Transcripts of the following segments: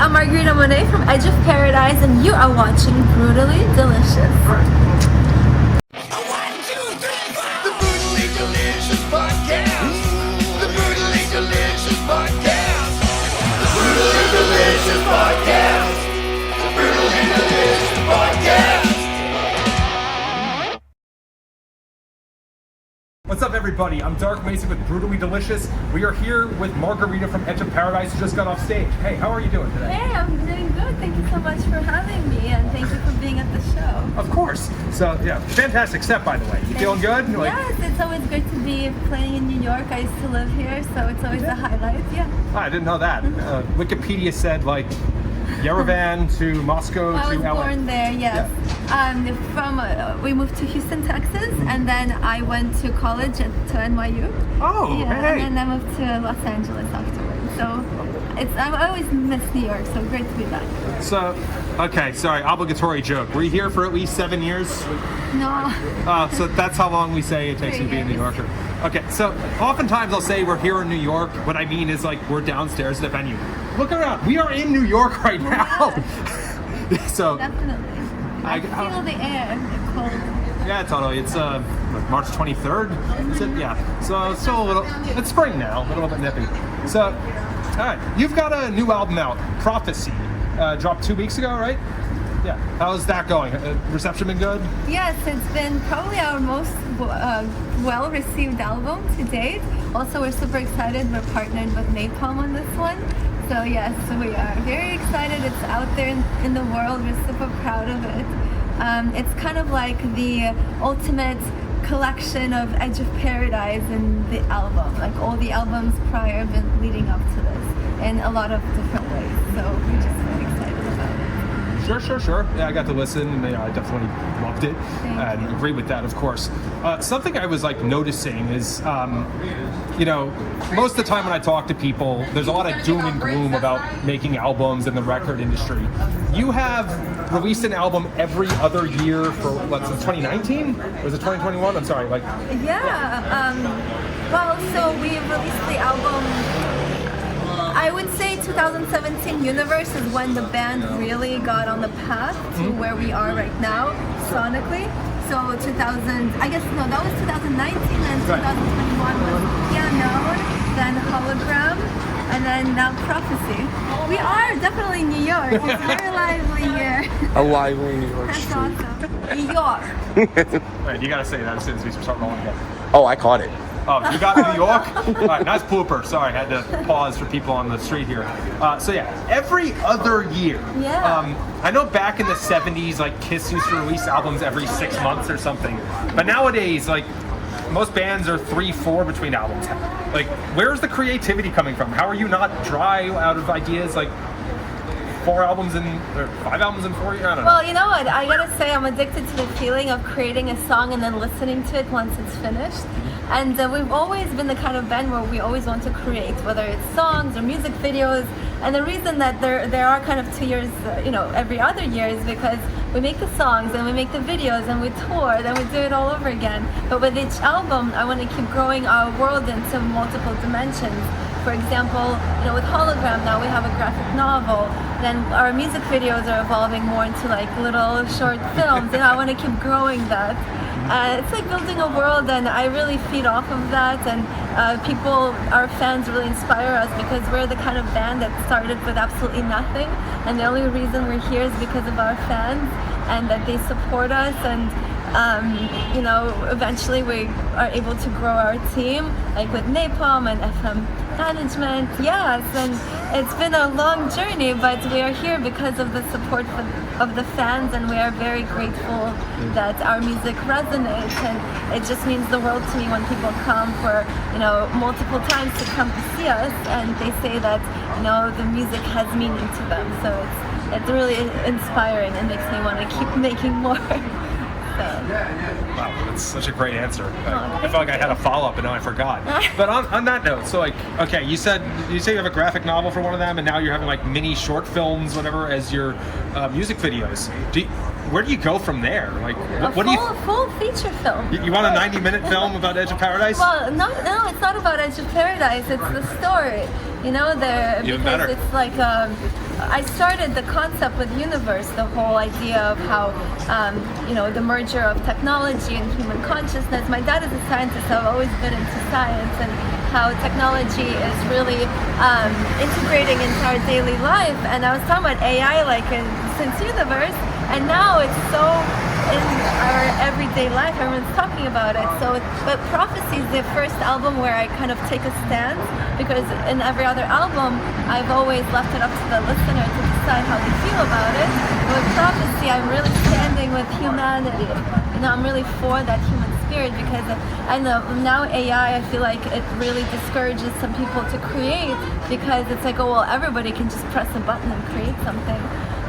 I'm Margarita Monet from Edge of Paradise, and you are watching Brutally Delicious. The Brutally Delicious Podcast. The Brutally Delicious Podcast. The Brutally Delicious Podcast. The Brutally Delicious Podcast. What's up, everybody? I'm Dark Macek with Brutally Delicious. We are here with Margarita from Edge of Paradise, who just got off stage. Hey, how are you doing today? Hey, I'm doing good. Thank you so much for having me, and thank you for being at the show. Of course. So, yeah, fantastic set, by the way. You feeling good? Yes, it's always great to be playing in New York. I used to live here, so it's always a highlight. Yeah. Oh, I didn't know that. Wikipedia said, like, Yerevan to Moscow I to was LA. born there, yes. We moved to Houston, Texas, and then I went to college to NYU. Oh, Yeah, hey. and then I moved to Los Angeles afterwards. So I always miss New York, so great to be back. So, okay, sorry, obligatory joke. Were you here for at least 7 years? No. So that's how long we say it takes you to be a New Yorker. Okay, so oftentimes I'll say we're here in New York. What I mean is, like, we're downstairs at the venue. Look around. We are in New York right now. So Definitely. I feel the air, the cold. yeah, totally. It's like March 23rd. Is it? Yeah. So it's still a little. It's spring now. A little bit nippy. So, all right. You've got a new album out, Prophecy. Dropped 2 weeks ago, right? Yeah. How's that going? Reception been good? Yes, it's been probably our most well-received album to date. Also, we're super excited. We're partnered with Napalm on this one. So yes, we are very excited. It's out there in the world. We're super proud of it. It's kind of like the ultimate collection of Edge of Paradise in the album. Like all the albums prior have been leading up to this in a lot of different ways. So we're just very excited about it. Sure. Yeah, I got to listen, and I definitely loved it, and agree with that, of course. Something I was like noticing is, most of the time when I talk to people, there's a lot of doom and gloom about making albums in the record industry. You have released an album every other year for since 2019? Or was it 2021? I'm sorry. So we released the album. I would say 2017 Universe is when the band really got on the path to where we are right now, sonically. So that was 2019, and 2021 was Unknown, then Hologram, and then now Prophecy. We are definitely New York. It's very lively here. A lively New York That's street. awesome. New York. Wait, you gotta say that as soon as we start rolling again. Oh, I caught it. Oh, you got New York? All right, nice blooper. Sorry, I had to pause for people on the street here. So yeah, every other year. Yeah. I know back in the 70s, like Kiss used to release albums every 6 months or something. But nowadays, like, most bands are 3-4 between albums. Like, where's the creativity coming from? How are you not dry out of ideas? Like, 5 albums in 4 years? I don't know. Well, you know what? I gotta say, I'm addicted to the feeling of creating a song and then listening to it once it's finished. And we've always been the kind of band where we always want to create, whether it's songs or music videos. And the reason that there are kind of 2 years, every other year is because we make the songs and we make the videos and we tour, then we do it all over again. But with each album, I want to keep growing our world into multiple dimensions. For example, with Hologram now we have a graphic novel. Then our music videos are evolving more into like little short films, and I want to keep growing that. It's like building a world, and I really feed off of that. And our fans really inspire us because we're the kind of band that started with absolutely nothing, and the only reason we're here is because of our fans and that they support us. And eventually we are able to grow our team, like with Napalm and FM management. Yes, and it's been a long journey, but we are here because of the support of the fans, and we are very grateful that our music resonates. And it just means the world to me when people come for multiple times to come to see us, and they say that the music has meaning to them. So it's really inspiring and makes me want to keep making more. Wow, that's such a great answer. I felt like I had a follow-up and now I forgot. But on that note, so like, okay, you say you have a graphic novel for one of them, and now you're having like mini short films, whatever, as your music videos. Where do you go from there? Like, what do you? Full feature film. You want a 90-minute film about Edge of Paradise? Well, no, it's not about Edge of Paradise. It's the story. Because better. it's like I started the concept with Universe, the whole idea of how, the merger of technology and human consciousness. My dad is a scientist, so I've always been into science and how technology is really integrating into our daily life. And I was talking about AI since Universe, and now it's so in our everyday life, everyone's talking about it. But Prophecy is the first album where I kind of take a stand, because in every other album, I've always left it up to the listener to decide how they feel about it. With Prophecy, I'm really standing with humanity. I'm really for that human spirit, because I know now AI, I feel like it really discourages some people to create, because it's like, oh, well, everybody can just press a button and create something.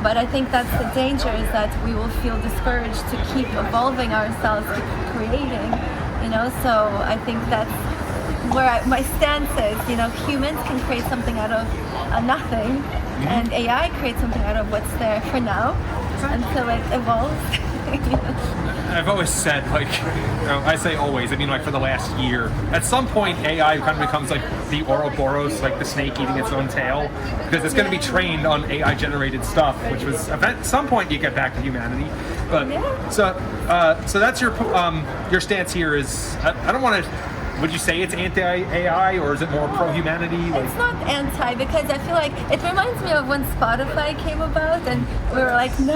But I think that's the danger, is that we will feel discouraged to keep evolving ourselves, keep creating, so I think that's where my stance is. Humans can create something out of nothing, and AI creates something out of what's there for now until it evolves. I've always said, I say always, I mean, for the last year, at some point AI kind of becomes like the Ouroboros, like the snake eating its own tail, because it's going to be trained on AI generated stuff, which was, at some point you get back to humanity. But so that's your stance here is, I don't want to, would you say it's anti-AI, or is it more pro-humanity? It's not anti, because I feel like it reminds me of when Spotify came about, and we were like, no,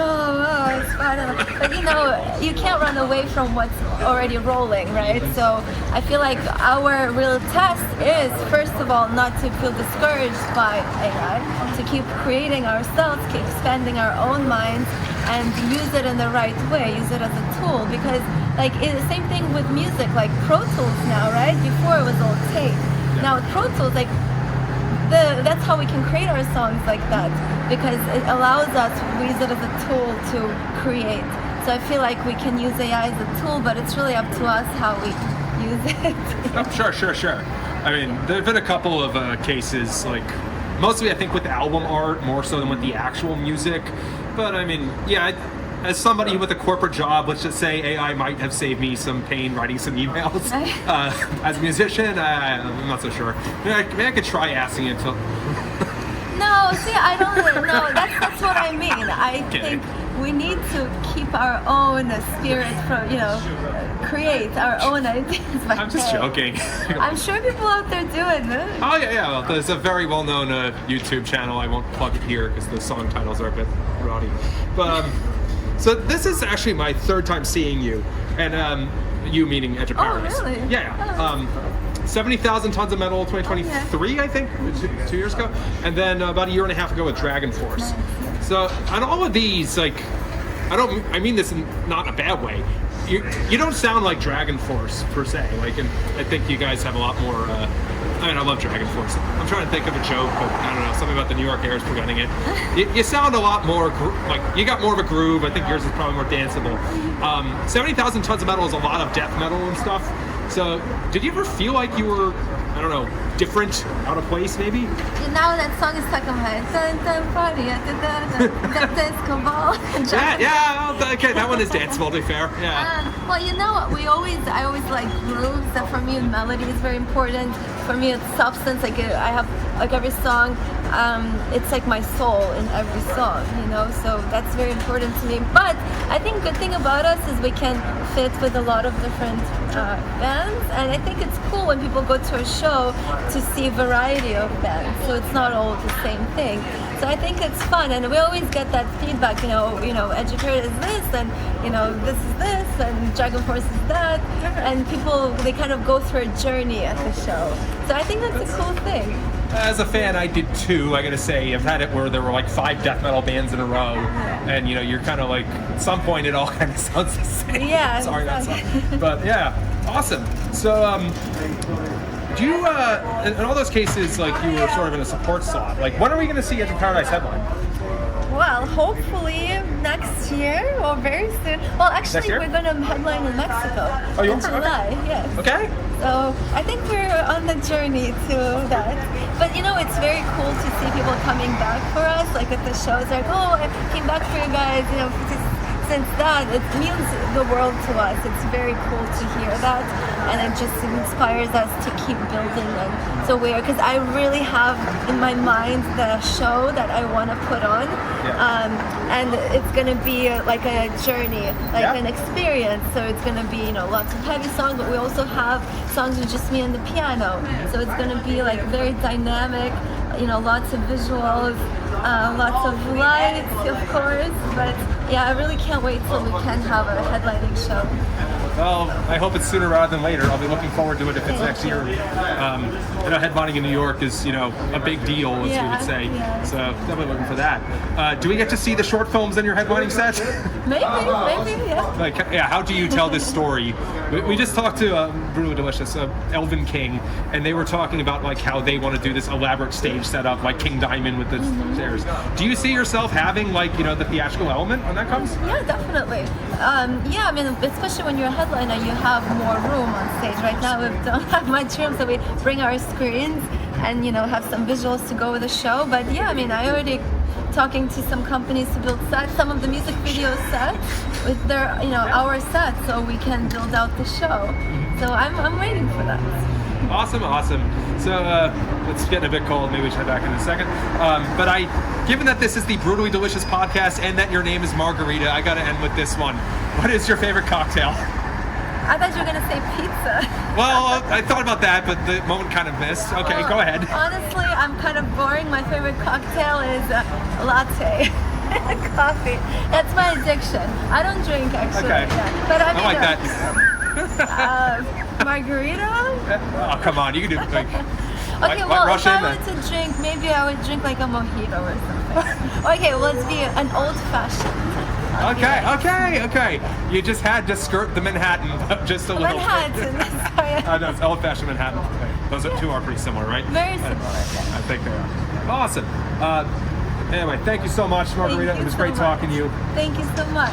Spotify. But you can't run away from what's already rolling, right? So I feel like our real test is, first of all, not to feel discouraged by AI, to keep creating ourselves, keep expanding our own minds, and use it in the right way, use it as a tool, because it's the same thing with music, like Pro Tools now, right? Before it was all tape. Yeah. Now with Pro Tools, that's how we can create our songs like that, because it allows us, we use it as a tool to create. So I feel like we can use AI as a tool, but it's really up to us how we use it. Oh, sure. I mean, there have been a couple of cases, mostly I think with album art, more so than with the actual music. But I mean, as somebody with a corporate job, let's just say AI might have saved me some pain writing some emails. As a musician, I'm not so sure. Maybe I could try asking it to... No, see, I don't know. That's what I mean. I think we need to keep our own spirit from, create our own ideas. I'm just joking. I'm sure people out there do it. Oh, yeah. Well, there's a very well-known YouTube channel. I won't plug it here because the song titles are a bit rowdy. But, so this is actually my third time seeing you. And you meaning Edge of Paradise. Oh, really? Yeah. 70,000 Tons of Metal 2023, I think, 2 years ago. And then about a year and a half ago with Dragon Force. Nice. So on all of these, I mean this in not a bad way. You don't sound like Dragon Force per se. And I think you guys have a lot more. I love Dragon Force. I'm trying to think of a joke, but I don't know. Something about the New York air is preventing it. You sound a lot more you got more of a groove. I think yours is probably more danceable. 70,000 Tons of Metal is a lot of death metal and stuff. So, did you ever feel like you were, I don't know, different, out of place maybe? Now that song is stuck in my head. Dun, dun, party, that disco ball. Okay, that one is danceable, to be fair. Yeah. Well, I always like grooves. That for me, melody is very important. For me, it's substance. I have every song. It's like my soul in every song, So that's very important to me. But I think good thing about us is we can fit with a lot of different bands, and I think it's cool when people go to a show to see a variety of bands. So it's not all the same thing. So I think it's fun, and we always get that feedback. Educated is this, and this is this, and Dragon Force is that, and people they kind of go through a journey at the show. So I think that's a cool thing. As a fan, I did too. I gotta say, I've had it where there were 5 death metal bands in a row, and you're kind of at some point it all kind of sounds the same. Yeah. Sorry, that's but yeah, awesome. So, do you in all those cases you were sort of in a support slot? When are we gonna see Edge of Paradise headline? Well, hopefully next year or very soon. Well, actually, we're going to headline in Mexico in July. Okay. Yes. Okay. So I think we're on the journey to that. But it's very cool to see people coming back for us, at the shows. Oh, I came back for you guys, since that, it means the world to us. It's very cool to hear that, and it just inspires us to keep building. And so because I really have in my mind the show that I want to put on, and it's gonna be like a journey, like an experience. So it's gonna be lots of heavy songs, but we also have songs with just me and the piano. So it's gonna be like very dynamic. Lots of visuals, lots of lights, of course. But yeah, I really can't wait till we can have a headlining show. Well, I hope it's sooner rather than later. I'll be looking forward to it if it's next year. Headlining in New York is, a big deal, as you would say. Yeah. So definitely looking for that. Do we get to see the short films in your headlining set? Maybe, yeah. How do you tell this story? We just talked to Brutally Delicious, Elvin King, and they were talking about like how they want to do this elaborate stage setup, like King Diamond with the stairs. Do you see yourself having the theatrical element when that comes? Yeah, definitely. I mean, especially when you're a headliner, you have more room on stage. Right now, we don't have much room, so we bring our screens and have some visuals to go with the show. But yeah, I mean, I already talking to some companies to build sets, some of the music video sets with their our sets, so we can build out the show. So I'm waiting for that. Awesome. So it's getting a bit cold. Maybe we should head back in a second. Given that this is the Brutally Delicious podcast and that your name is Margarita, I got to end with this one. What is your favorite cocktail? I thought you were gonna say pizza. Well, I thought about that, but the moment kind of missed. Okay, go ahead. Honestly, I'm kind of boring. My favorite cocktail is latte. Coffee. That's my addiction. I don't drink actually. Okay. Yeah. But I mean, like that. Margarita? Oh, come on. You can do Okay, White well, Russian, if I were to drink, maybe I would drink like a mojito or something. Okay, well, let's be an old-fashioned. Okay. You just had to skirt the Manhattan just a little Manhattan. bit. No, it's old-fashioned Manhattan. Those two are pretty similar, right? Very similar. Yeah. I think they are. Awesome. Anyway, thank you so much, Margarita. Thank you It was so great much. talking to you. Thank you so much.